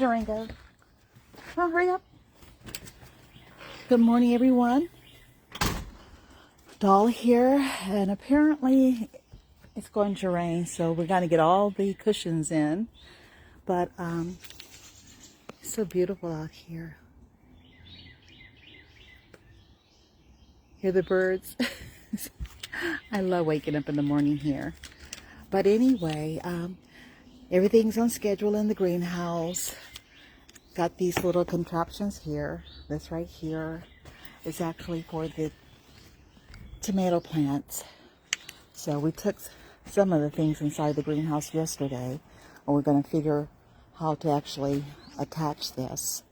Durango. Oh, hurry up. Good morning, everyone. Doll here, and apparently it's going to rain, so we're going to get all the cushions in. But it's so beautiful out here. Hear the birds? I love waking up in the morning here. But anyway, everything's on schedule in the greenhouse. Got these little contraptions here. This right here is actually for the tomato plants. So we took some of the things inside the greenhouse yesterday, and we're going to figure how to actually attach this.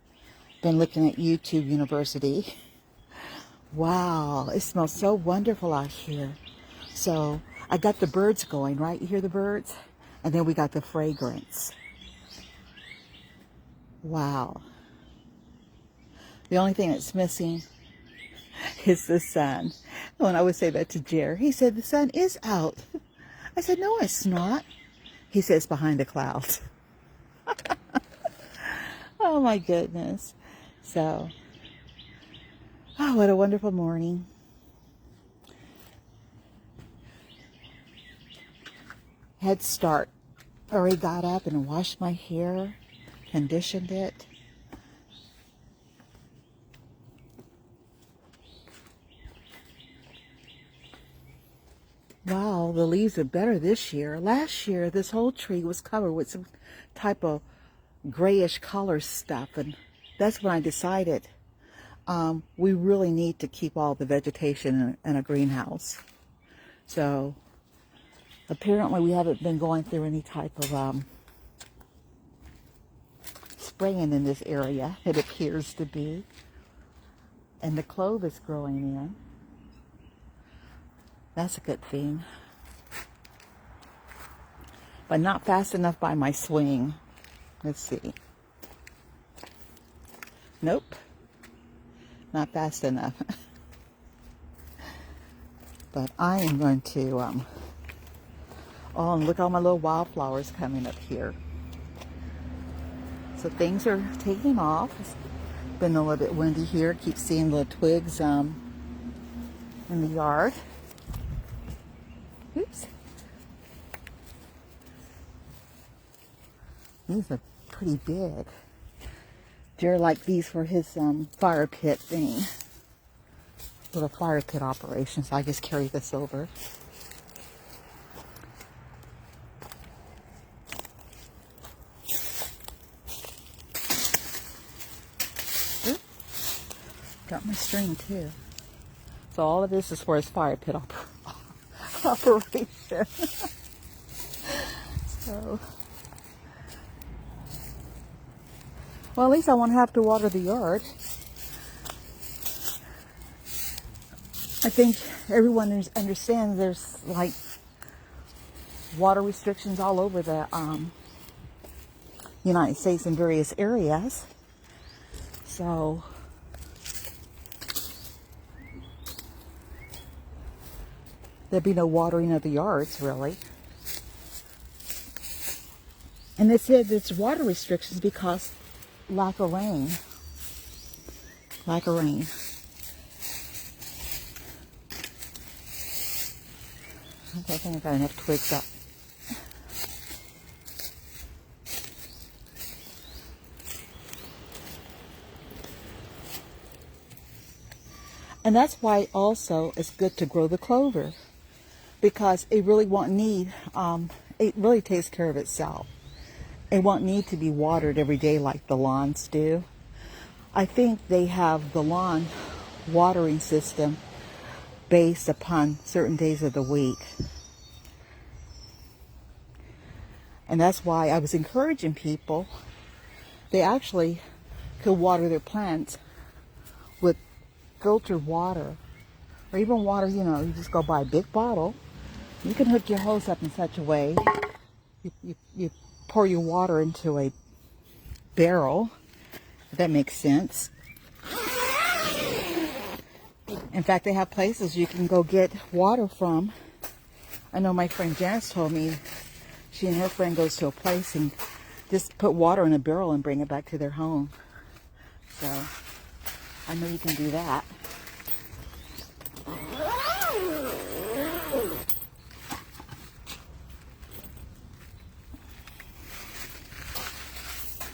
Been looking at YouTube University. Wow, it smells so wonderful out here. So I got the birds going, right? You hear the birds? And then we got the fragrance. Wow. The only thing that's missing is the sun. When I would say that to Jer, he said, the sun is out. I said, no, it's not. He says, behind the clouds. Oh my goodness. So, oh, what a wonderful morning. Head start. Already got up and washed my hair, conditioned it. Wow, the leaves are better this year. Last year, this whole tree was covered with some type of grayish color stuff, and that's when I decided we really need to keep all the vegetation in a greenhouse. So apparently we haven't been going through any type of spraying in this area, it appears to be. And the clove is growing in. That's a good thing. But not fast enough by my swing. Let's see. Nope. Not fast enough. But I am going to, oh, and look at all my little wildflowers coming up here. So things are taking off. It's been a little bit windy here. Keep seeing the twigs in the yard. Oops. These are pretty big. Jared liked these for his fire pit thing. Little fire pit operation, so I just carry this over. Oops. Got my string too. So all of this is for his fire pit operation. So, well, at least I won't have to water the yard. I think everyone understands there's like water restrictions all over the United States in various areas. So there'd be no watering of the yards, really. And they said it's water restrictions because lack of rain. Lack of rain. Okay, I think I got enough twigs up. And that's why also it's good to grow the clover, because it really won't need, it really takes care of itself. It won't need to be watered every day like the lawns do. I think they have the lawn watering system based upon certain days of the week. And that's why I was encouraging people, they actually could water their plants with filtered water, or even water, you know, you just go buy a big bottle. You can hook your hose up in such a way, you pour your water into a barrel, if that makes sense. In fact, they have places you can go get water from. I know my friend Janice told me she and her friend goes to a place and just put water in a barrel and bring it back to their home. So I know you can do that.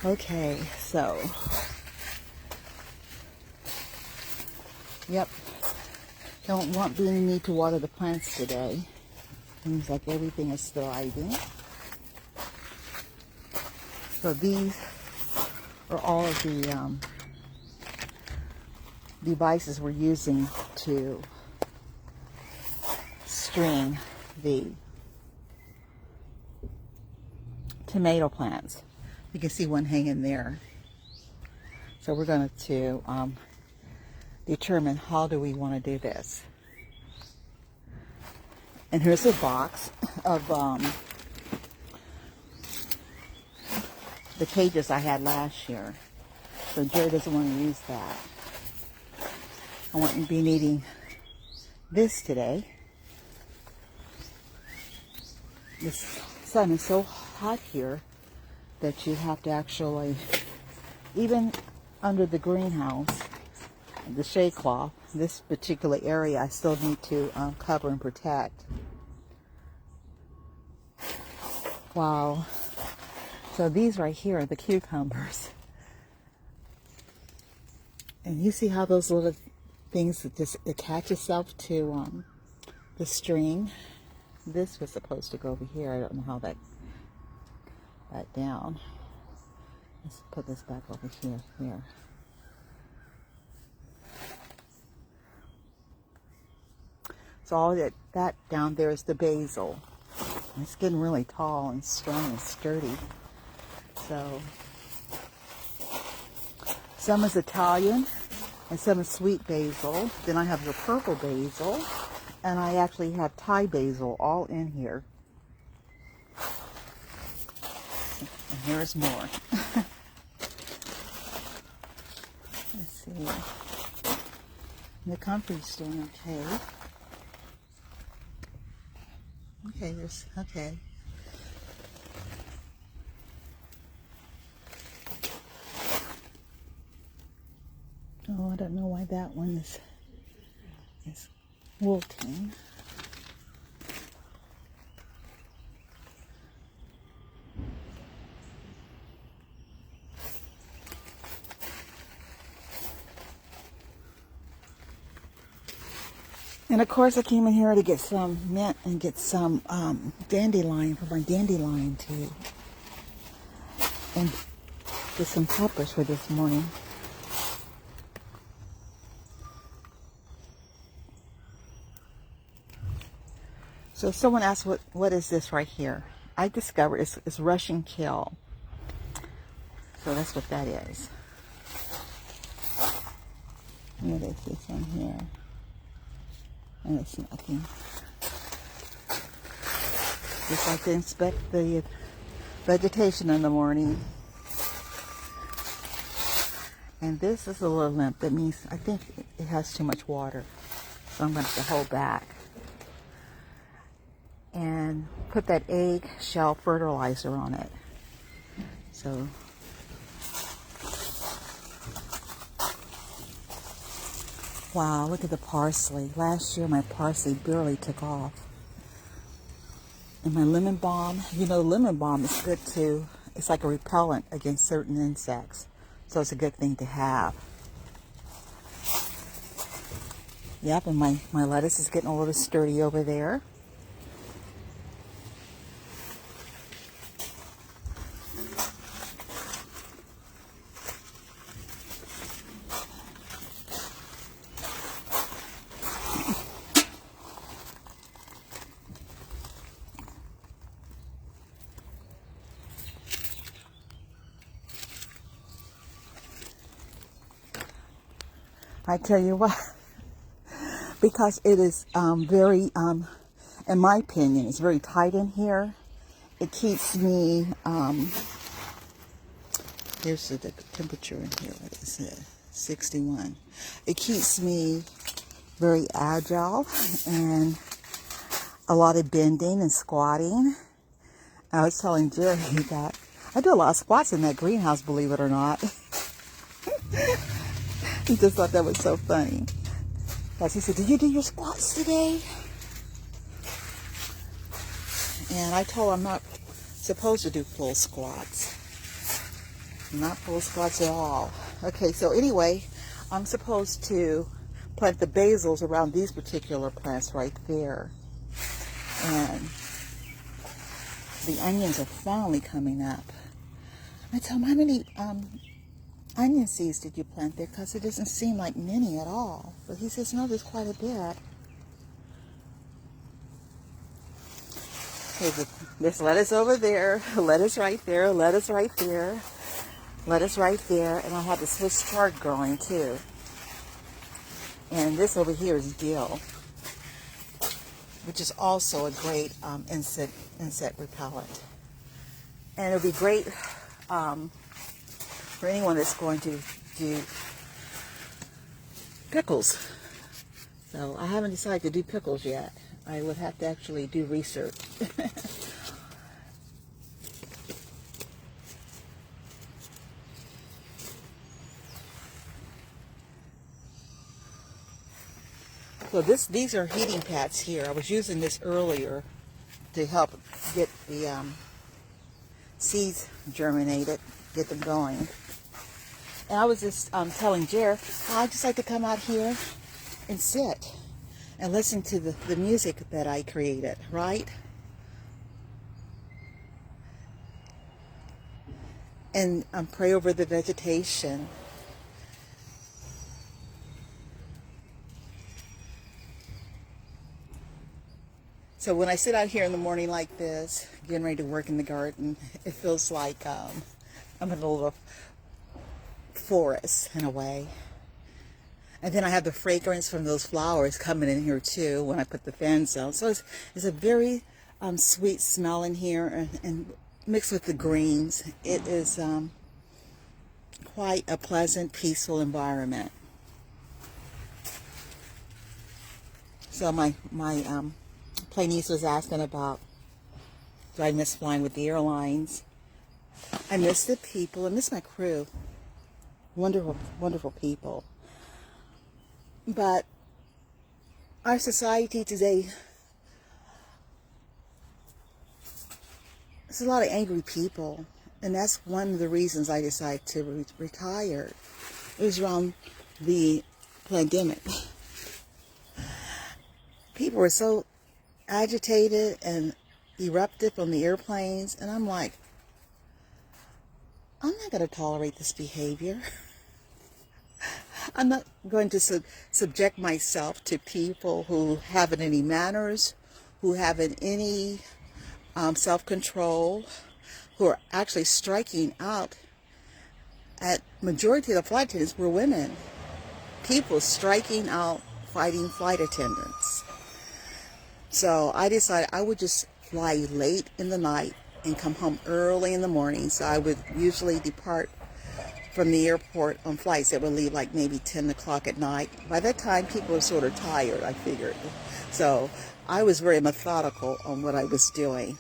Okay, so yep, don't want any need to water the plants today. Seems like everything is thriving. So these are all of the devices we're using to string the tomato plants. You can see one hanging there. So we're going to determine how do we want to do this. And here's a box of the cages I had last year. So Jerry doesn't want to use that. I won't be needing this today. The sun is so hot here that you have to actually, even under the greenhouse, the shade cloth, this particular area I still need to cover and protect. Wow. So these right here are the cucumbers. And you see how those little things that just attach itself to the string? This was supposed to go over here. I don't know how that got down. Let's put this back over here. So all that down there is the basil. It's getting really tall and strong and sturdy. So some is Italian and some is sweet basil. Then I have the purple basil, and I actually have Thai basil all in here. And here's more. Let's see. The comfort's doing okay. Okay. Oh, I don't know why that one is wilting. And of course I came in here to get some mint and get some dandelion for my dandelion tea. And get some peppers for this morning. So someone asked what is this right here? I discovered it's Russian kale. So that's what that is. What is this one here? And it's nothing. Just like to inspect the vegetation in the morning. And this is a little limp. That means I think it has too much water. So I'm going to have to hold back. And put that egg shell fertilizer on it. So wow, look at the parsley. Last year my parsley barely took off. And my lemon balm, lemon balm is good too. It's like a repellent against certain insects. So it's a good thing to have. Yep, and my lettuce is getting a little sturdy over there. I tell you what, because it is very, in my opinion, it's very tight in here. It keeps me, here's the temperature in here, what is it, 61. It keeps me very agile and a lot of bending and squatting. I was telling Jerry that I do a lot of squats in that greenhouse, believe it or not. He just thought that was so funny. Because he said, did you do your squats today? And I told him I'm not supposed to do full squats. Not full squats at all. Okay, so anyway, I'm supposed to plant the basils around these particular plants right there. And the onions are finally coming up. I tell him, how many onion seeds did you plant there? Because it doesn't seem like many at all. But he says, no, there's quite a bit. Okay, there's lettuce over there, lettuce right there, lettuce right there, lettuce right there, and I have the Swiss chard growing too. And this over here is dill, which is also a great insect repellent. And it'll be great for anyone that's going to do pickles. So I haven't decided to do pickles yet. I would have to actually do research. So these are heating pads here. I was using this earlier to help get the seeds germinated, get them going. And I was just telling Jer, I just like to come out here and sit and listen to the music that I created, right? And pray over the vegetation. So when I sit out here in the morning like this, getting ready to work in the garden, it feels like I'm in a little forest in a way. And then I have the fragrance from those flowers coming in here too when I put the fans out. So it's a very sweet smell in here, and mixed with the greens, it is quite a pleasant, peaceful environment. So my play niece was asking about, do I miss flying with the airlines? I miss the people. I miss my crew. Wonderful, wonderful people. But our society today, there's a lot of angry people, and that's one of the reasons I decided to retire. It was around the pandemic. People were so agitated and eruptive on the airplanes, and I'm like, I'm not going to tolerate this behavior. I'm not going to subject myself to people who haven't any manners, who haven't any self-control, who are actually striking out. At majority of the flight attendants were women. People striking out fighting flight attendants. So I decided I would just fly late in the night and come home early in the morning. So I would usually depart from the airport on flights that would leave like maybe 10 o'clock at night. By that time, people were sort of tired, I figured. So I was very methodical on what I was doing.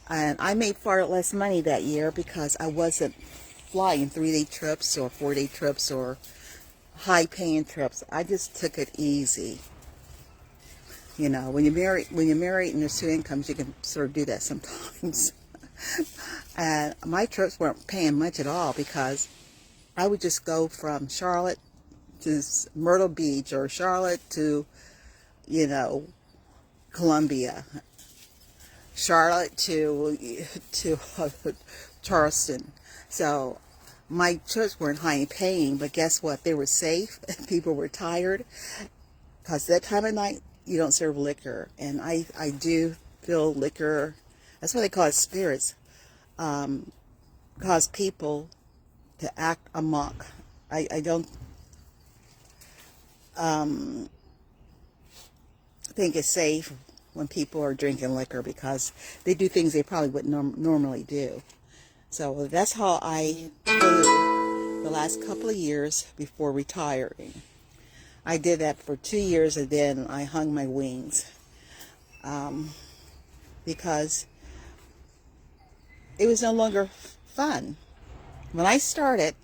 And I made far less money that year because I wasn't flying 3-day trips or 4-day trips or high-paying trips. I just took it easy. You know, when you're married and there's two incomes, you can sort of do that sometimes. And my trips weren't paying much at all because I would just go from Charlotte to Myrtle Beach or Charlotte to, you know, Columbia, Charlotte to Charleston. So my trips weren't high paying, but guess what? They were safe. People were tired because that time of night you don't serve liquor, and I do feel liquor. That's why they call it spirits. Cause people to act amok. I don't think it's safe when people are drinking liquor because they do things they probably wouldn't normally do. So that's how I lived the last couple of years before retiring. I did that for 2 years and then I hung my wings because it was no longer fun. When I started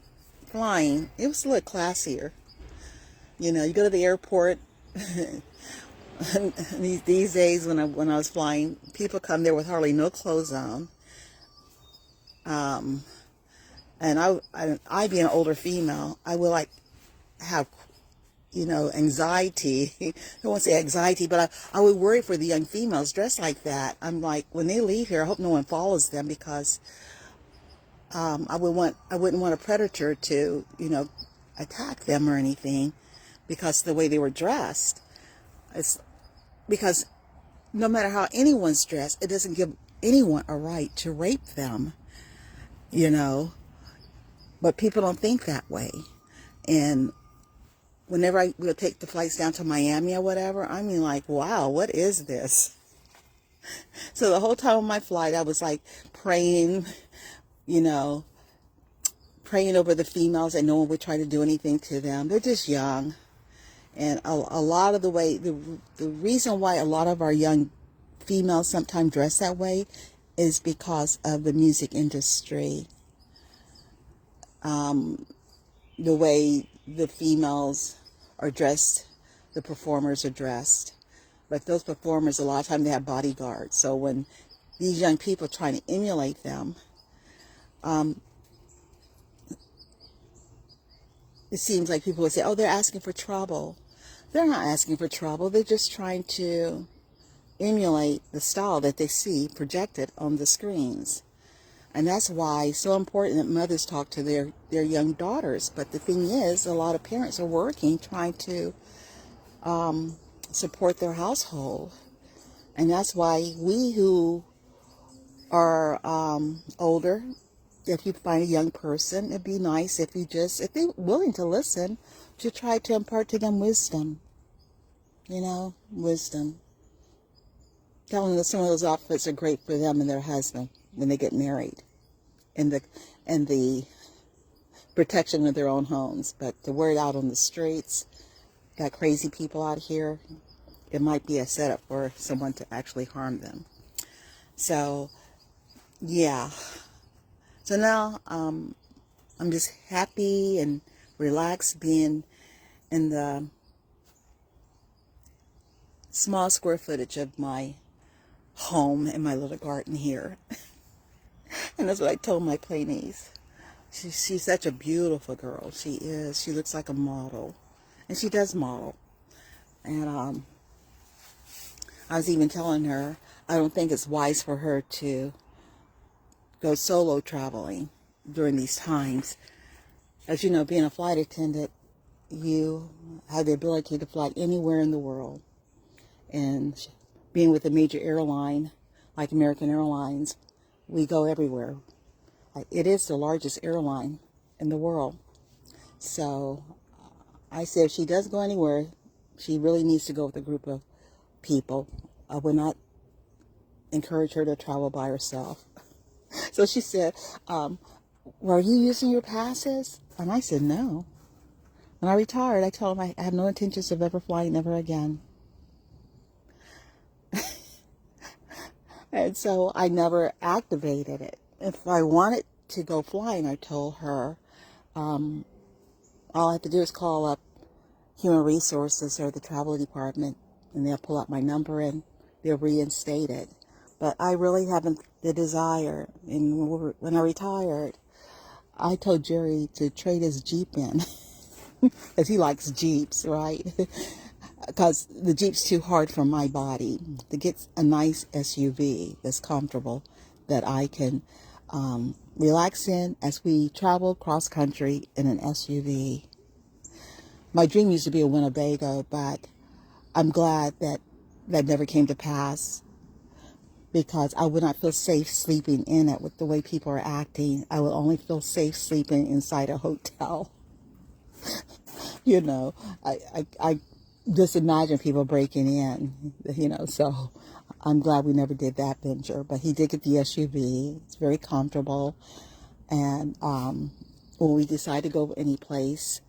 flying, it was a little classier. You know, you go to the airport. these days, when I was flying, people come there with hardly no clothes on. And I being an older female, I would like have, you know, anxiety. I don't want to say anxiety, but I would worry for the young females dressed like that. I'm like, when they leave here, I hope no one follows them, because I wouldn't want a predator to, you know, attack them or anything, because of the way they were dressed. It's because no matter how anyone's dressed, it doesn't give anyone a right to rape them, you know. But people don't think that way. And whenever we'll take the flights down to Miami or whatever, I mean, like, wow, what is this? So the whole time on my flight, I was like praying, you know, praying over the females, and no one would try to do anything to them. They're just young. And a lot of the way, the reason why a lot of our young females sometimes dress that way is because of the music industry. The way the females are dressed, the performers are dressed. But those performers, a lot of times they have bodyguards. So when these young people are trying to emulate them, it seems like people would say, oh, they're asking for trouble. They're not asking for trouble. They're just trying to emulate the style that they see projected on the screens. And that's why it's so important that mothers talk to their young daughters. But the thing is, a lot of parents are working, trying to support their household. And that's why we who are older, if you find a young person, it'd be nice if they're willing to listen, to try to impart to them wisdom. You know, wisdom. Tell them that some of those outfits are great for them and their husband when they get married, and the protection of their own homes. But to wear it out on the streets, got crazy people out here, it might be a setup for someone to actually harm them. So, yeah. So now I'm just happy and relaxed being in the small square footage of my home in my little garden here. And that's what I told my play niece. She's such a beautiful girl. She is. She looks like a model. And she does model. And I was even telling her, I don't think it's wise for her to go solo traveling during these times. As you know, being a flight attendant, you have the ability to fly anywhere in the world. And being with a major airline like American Airlines, we go everywhere. It is the largest airline in the world. So I said if she does go anywhere, she really needs to go with a group of people. I would not encourage her to travel by herself. So she said, were you using your passes? And I said, no. When I retired, I told him I have no intentions of ever flying ever again. And so I never activated it. If I wanted to go flying, I told her, all I have to do is call up Human Resources or the travel department, and they'll pull out my number and they'll reinstate it. But I really haven't the desire. And when I retired, I told Jerry to trade his Jeep in, because he likes Jeeps, right? Because the Jeep's too hard for my body. To get a nice SUV that's comfortable, that I can relax in as we travel cross country in an SUV. My dream used to be a Winnebago, but I'm glad that never came to pass, because I would not feel safe sleeping in it with the way people are acting. I would only feel safe sleeping inside a hotel. You know, I just imagine people breaking in, you know, so I'm glad we never did that venture. But he did get the SUV. It's very comfortable. And when we decide to go any place,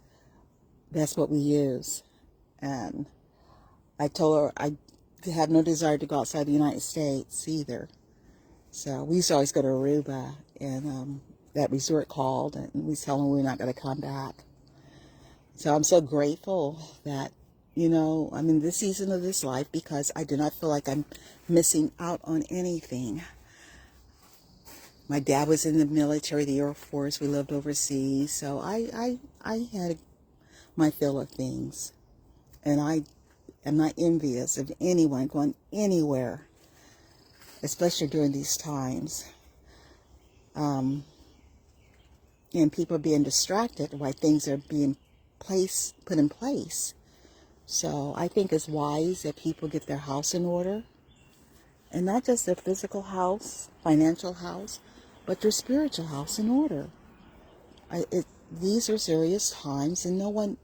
that's what we use. And I told her I have no desire to go outside the United States either. So we used to always go to Aruba, and that resort called, and we tell them we're not going to come back. So I'm so grateful that, I'm in this season of this life because I do not feel like I'm missing out on anything. My dad was in the military, the Air Force. We lived overseas, so I had my fill of things, and I am not envious of anyone going anywhere, especially during these times. And people are being distracted while things are being put in place. So I think it's wise that people get their house in order, and not just their physical house, financial house, but their spiritual house in order. These are serious times, and no one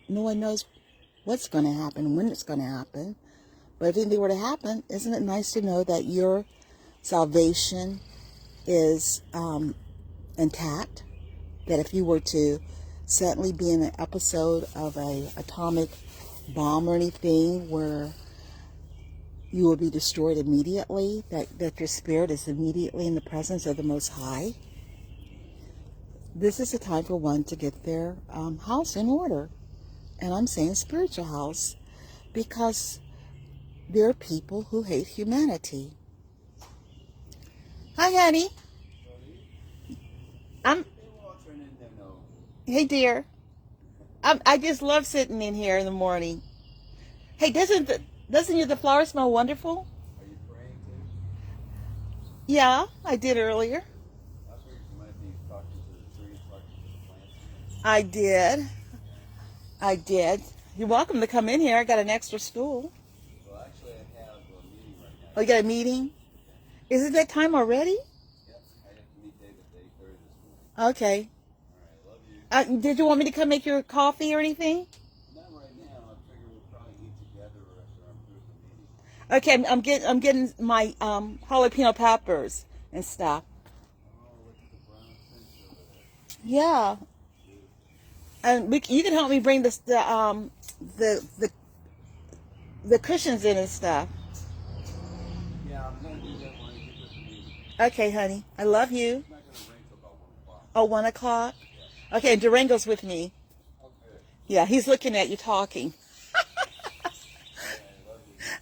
knows what's going to happen, when it's going to happen. But if anything were to happen, isn't it nice to know that your salvation is intact? That if you were to suddenly be in an episode of an atomic bomb or anything where you will be destroyed immediately, that your spirit is immediately in the presence of the Most High. This is a time for one to get their house in order. And I'm saying spiritual house because there are people who hate humanity. Hi, honey. Hey, dear. I just love sitting in here in the morning. Hey, doesn't the flower smell wonderful? Are you praying too? Yeah, I did earlier. Last week you might be talking to the trees, talking to the plants. I did. You're welcome to come in here. I got an extra stool. Well, actually, I have a meeting right now. Oh, you got a meeting? Is it that time already? Yep, I have to meet David at 8:30 this morning. Okay. All right, love you. Did you want me to come make your coffee or anything? Not right now. I figure we'll probably eat together after I'm through the meeting. Okay, I'm getting my jalapeno peppers and stuff. Oh, look at the brown fish over there. Yeah. And you can help me bring the cushions in and stuff. Yeah, I'm going to do that when I get to the meeting. Okay, honey. I love you. It's not going to rain till about 1 o'clock. Oh, 1 o'clock? Okay, and Durango's with me. Oh, good. Yeah, he's looking at you talking.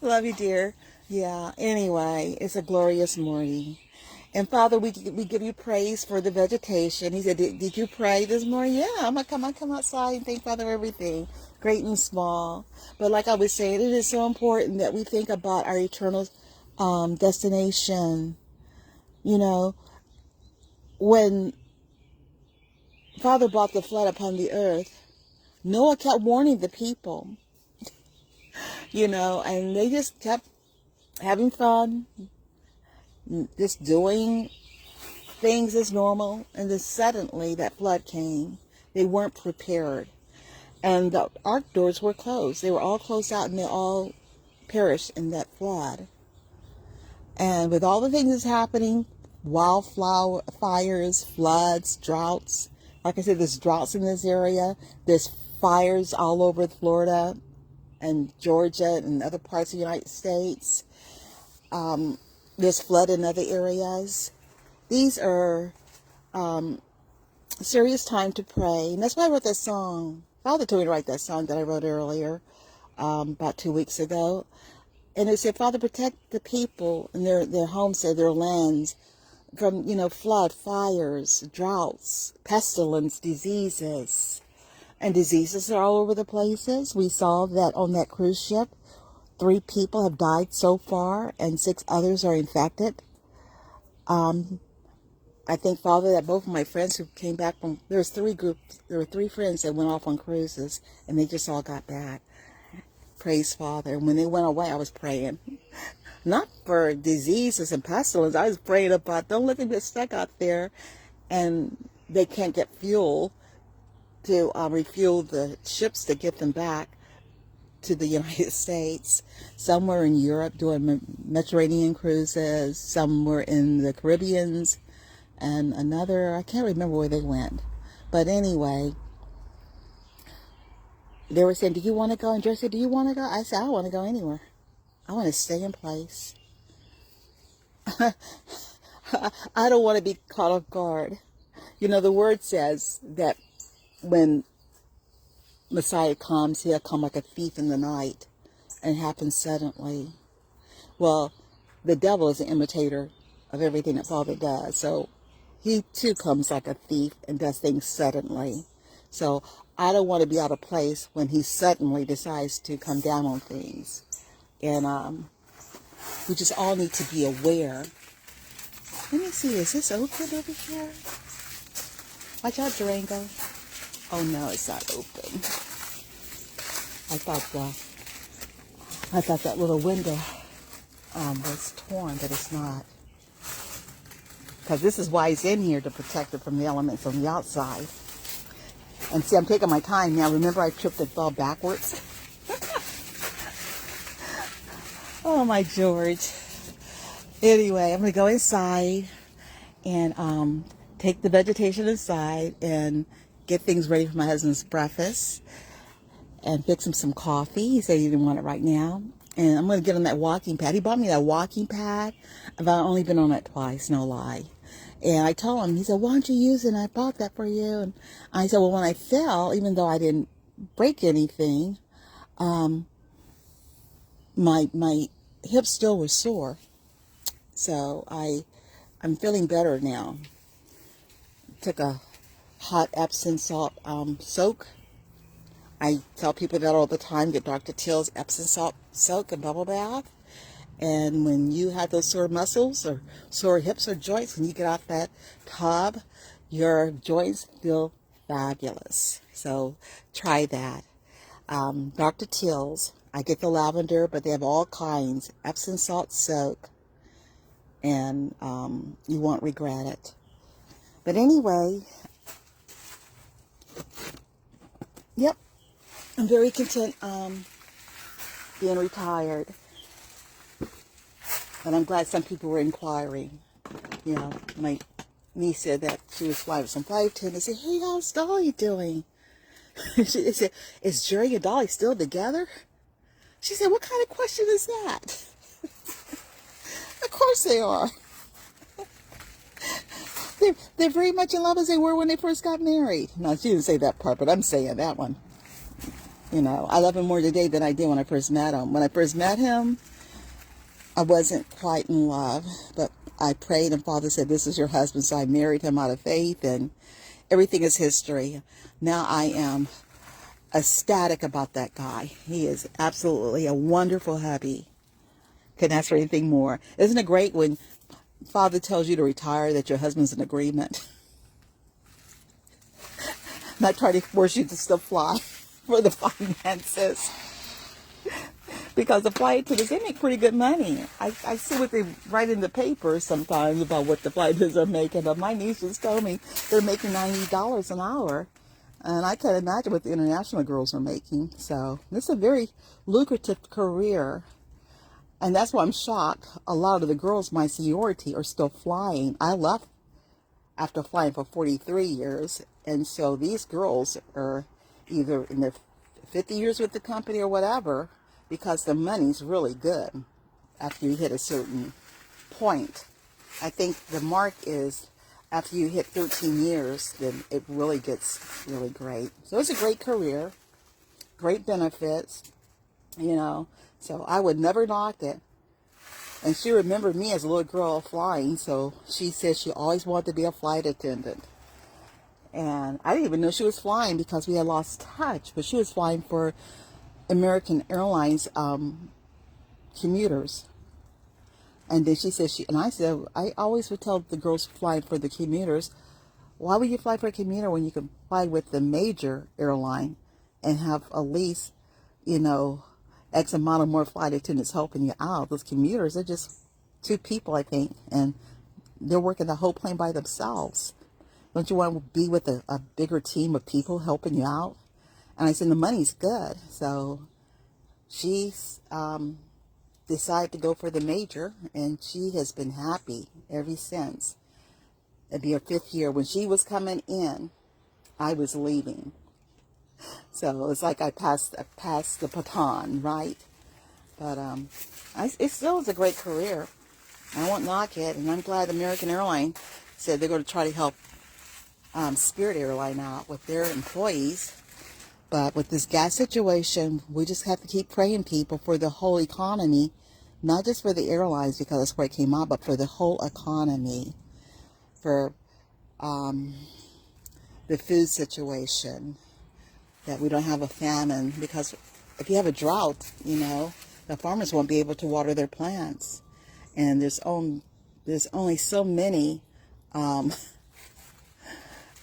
Love you, dear. Yeah, anyway, it's a glorious morning. And Father, we give you praise for the vegetation. He said, did you pray this morning? Yeah, I'm going to come outside and thank Father for everything, great and small. But like I was saying, it is so important that we think about our eternal destination. When Father brought the flood upon the earth, Noah kept warning the people, and they just kept having fun, just doing things as normal. And then suddenly that flood came. They weren't prepared. And the ark doors were closed. They were all closed out, and they all perished in that flood. And with all the things that's happening, wildfires, floods, droughts. Like I said, there's droughts in this area. There's fires all over Florida and Georgia and other parts of the United States. There's flood in other areas. These are serious time to pray. And that's why I wrote that song. Father told me to write that song that I wrote earlier, about 2 weeks ago. And it said, Father, protect the people and their homestead, their lands from, flood, fires, droughts, pestilence, diseases. And diseases are all over the places. We saw that on that cruise ship. 3 people have died so far, and 6 others are infected. I think, Father, that both of my friends who came back there were 3 friends that went off on cruises, and they just all got back. Praise Father. And when they went away, I was praying. Not for diseases and pestilence. I was praying about, don't let them get stuck out there, and they can't get fuel to refuel the ships to get them back to the United States. Some were in Europe doing Mediterranean cruises. Some were in the Caribbeans. And another, I can't remember where they went. But anyway, they were saying, do you want to go? And Jerry said, do you want to go? I said, I don't want to go anywhere. I want to stay in place. I don't want to be caught off guard. You know, the word says that when Messiah comes, he'll come like a thief in the night and happen suddenly. Well, the devil is an imitator of everything that Father does. So he too comes like a thief and does things suddenly. So I don't want to be out of place when he suddenly decides to come down on things. And we just all need to be aware. Let me see, is this open over here? Watch out, Durango. Oh no, it's not open. I thought that little window was torn, but it's not. Because this is why it's in here, to protect it from the elements on the outside. And see, I'm taking my time now. Remember, I tripped and fell backwards? Oh, my George. Anyway, I'm going to go inside and take the vegetation inside and get things ready for my husband's breakfast and fix him some coffee. He said he didn't want it right now. And I'm going to get on that walking pad. He bought me that walking pad. I've only been on it twice, no lie. And I told him, he said, why don't you use it? And I bought that for you. And I said, well, when I fell, even though I didn't break anything, my hips still were sore. So I'm feeling better now. Took a hot Epsom salt soak. I tell people that all the time, get Dr. Till's Epsom salt soak and bubble bath. And when you have those sore muscles or sore hips or joints, when you get off that tub, your joints feel fabulous. So try that. Dr. Till's, I get the lavender, but they have all kinds. Epsom salt soak. And you won't regret it. But anyway, yep, I'm very content being retired. And I'm glad some people were inquiring. You know, my niece said that she was flying with some flight attendant. I said, hey, how's Dolly doing? She said, is Jerry and Dolly still together? She said, what kind of question is that? Of course they are. They're very much in love as they were when they first got married. No, she didn't say that part, but I'm saying that one. You know, I love him more today than I did when I first met him. When I first met him, I wasn't quite in love, but I prayed and Father said, this is your husband. So I married him out of faith and everything is history. Now I am ecstatic about that guy. He is absolutely a wonderful hubby. Couldn't ask for anything more. Isn't it great when Father tells you to retire that your husband's in agreement? Not trying to force you to still fly for the finances. Because the flight attendants, they make pretty good money. I see what they write in the papers sometimes about what the flight attendants are making. But my niece just told me they're making $90 an hour. And I can't imagine what the international girls are making. So this is a very lucrative career. And that's why I'm shocked. A lot of the girls my seniority are still flying. I left after flying for 43 years. And so these girls are either in their 50 years with the company or whatever, because the money's really good after you hit a certain point. I think the mark is after you hit 13 years, then it really gets really great. So it's a great career, great benefits, you know. So I would never knock it. And she remembered me as a little girl flying, so she said she always wanted to be a flight attendant. And I didn't even know she was flying because we had lost touch, but she was flying for American Airlines commuters. And then she said and I said, I always would tell the girls flying for the commuters, why would you fly for a commuter when you can fly with the major airline and have at least, you know, X amount of more flight attendants helping you out? Those commuters, they're just two people, I think, and they're working the whole plane by themselves. Don't you want to be with a bigger team of people helping you out? And I said, the money's good. So she's decided to go for the major, and she has been happy ever since. It'd be her 5th year. When she was coming in, I was leaving. So it's like I passed the baton, right? But it still is a great career. I won't knock it, and I'm glad American Airlines said they're going to try to help Spirit Airline out with their employees. But with this gas situation, we just have to keep praying, people, for the whole economy, not just for the airlines because that's where it came out, but for the whole economy, for the food situation, that we don't have a famine, because if you have a drought, you know, the farmers won't be able to water their plants, and there's only so many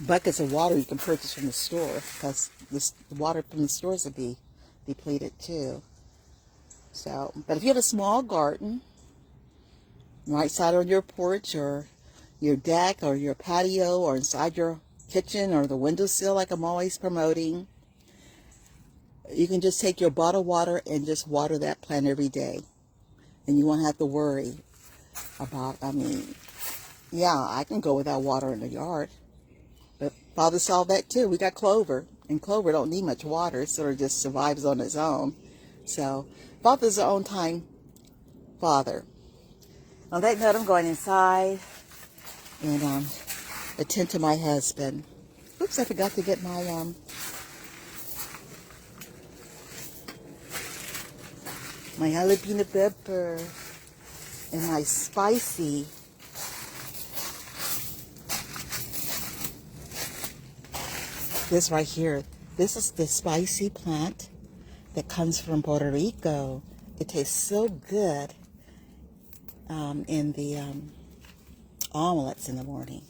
buckets of water you can purchase from the store, because the water from the stores will be depleted too. So, but if you have a small garden, right side on your porch or your deck or your patio or inside your kitchen or the windowsill, like I'm always promoting, you can just take your bottled water and just water that plant every day, and you won't have to worry about, I mean, yeah, I can go without water in the yard, but Father saw that too. We got clover, and clover don't need much water. It sort of just survives on its own. So Father's the own time Father. On that note, I'm going inside and attend to my husband. Oops, I forgot to get my my jalapeno pepper and my spicy this right here. This is the spicy plant that comes from Puerto Rico. It tastes so good in the omelets in the morning.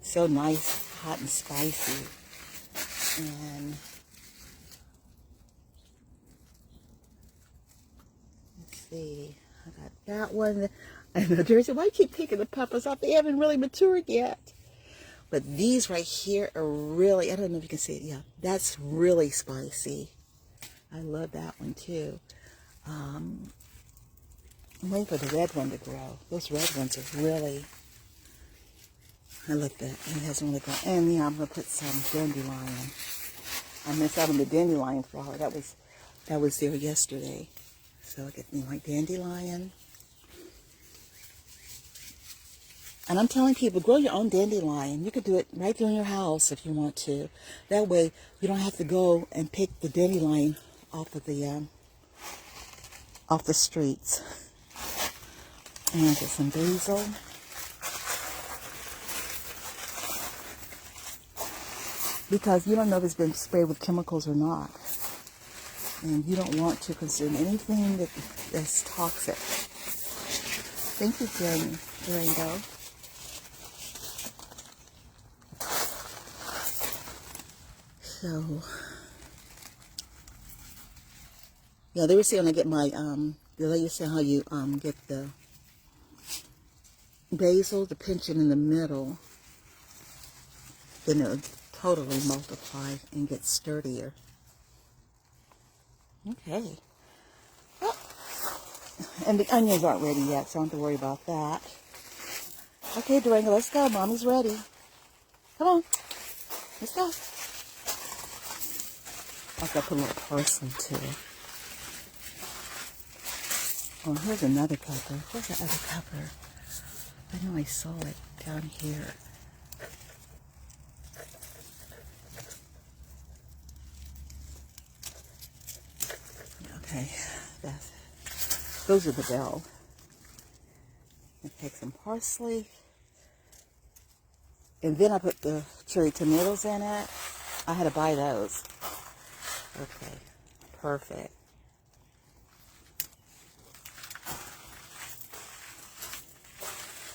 So nice, hot and spicy. And let's see, I got that one. I know Jersey, why do you keep picking the peppers off? They haven't really matured yet. But these right here are really, I don't know if you can see it. Yeah, that's really spicy. I love that one too. I'm waiting for the red one to grow. Those red ones are really, I like that. It hasn't really grown. And yeah, I'm going to put some dandelion. I missed out on the dandelion flower. That was there yesterday. So I get me my dandelion. And I'm telling people, grow your own dandelion. You could do it right there in your house if you want to. That way, you don't have to go and pick the dandelion off of the streets. And get some basil. Because you don't know if it's been sprayed with chemicals or not. And you don't want to consume anything that's toxic. Thank you, Durango. So, yeah, they were saying I get my, the lady said how you get the basil to pinch it in the middle, then it'll totally multiply and get sturdier. Okay. Oh. And the onions aren't ready yet, so I don't have to worry about that. Okay, Durango, let's go. Mommy's ready. Come on. Let's go. I've got to put a little parsley too. Oh, here's another pepper. Where's that other pepper? I know I saw it down here. Okay, those are the bell. I take some parsley. And then I put the cherry tomatoes in it. I had to buy those. Okay, perfect.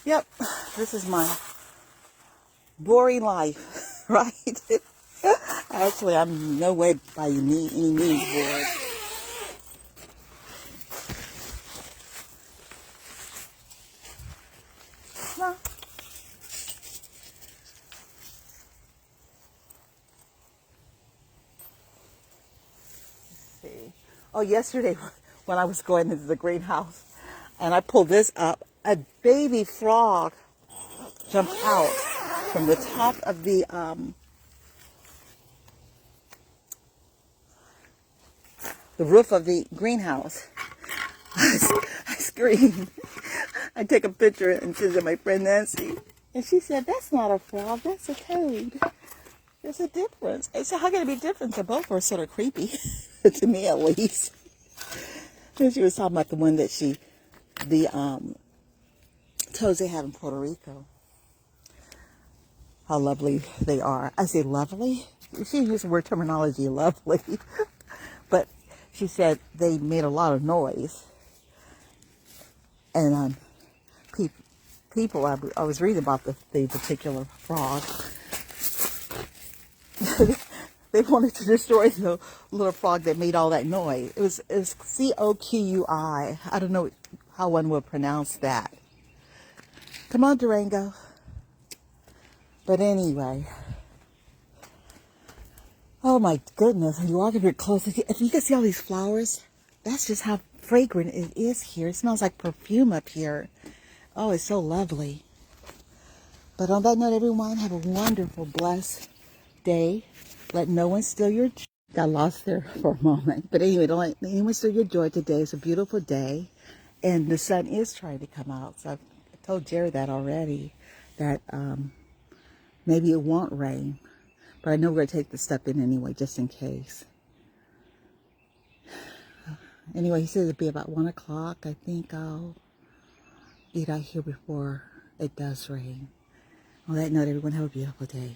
Yep, this is my boring life, right? Actually, I'm no way by any means bored. No. Let's see. Oh, yesterday when I was going into the greenhouse and I pulled this up, a baby frog jumped out from the top of the roof of the greenhouse. I screamed. I take a picture and send it to my friend Nancy. And she said, that's not a frog, that's a toad. There's a difference. I said, how can it be different? They both were sort of creepy, to me at least. And she was talking about the one that the toads they have in Puerto Rico. How lovely they are. I say lovely. She used the word terminology, lovely. But she said they made a lot of noise. And people, I was reading about the particular frog. They wanted to destroy the little frog that made all that noise. It was Coqui. I don't know how one would pronounce that. Come on, Durango. But anyway. Oh my goodness, when you walk up here close, if you can see all these flowers, that's just how fragrant it is here. It smells like perfume up here. Oh, it's so lovely. But on that note, everyone, have a wonderful, blessed day. Let no one steal your joy. Got lost there for a moment. But anyway, don't let anyone steal your joy today. It's a beautiful day. And the sun is trying to come out. So I've told Jerry that already, that maybe it won't rain. But I know we're going to take the step in anyway, just in case. Anyway, he says it'll be about 1 o'clock. I think I'll get out here before it does rain. On that note, everyone, have a beautiful day.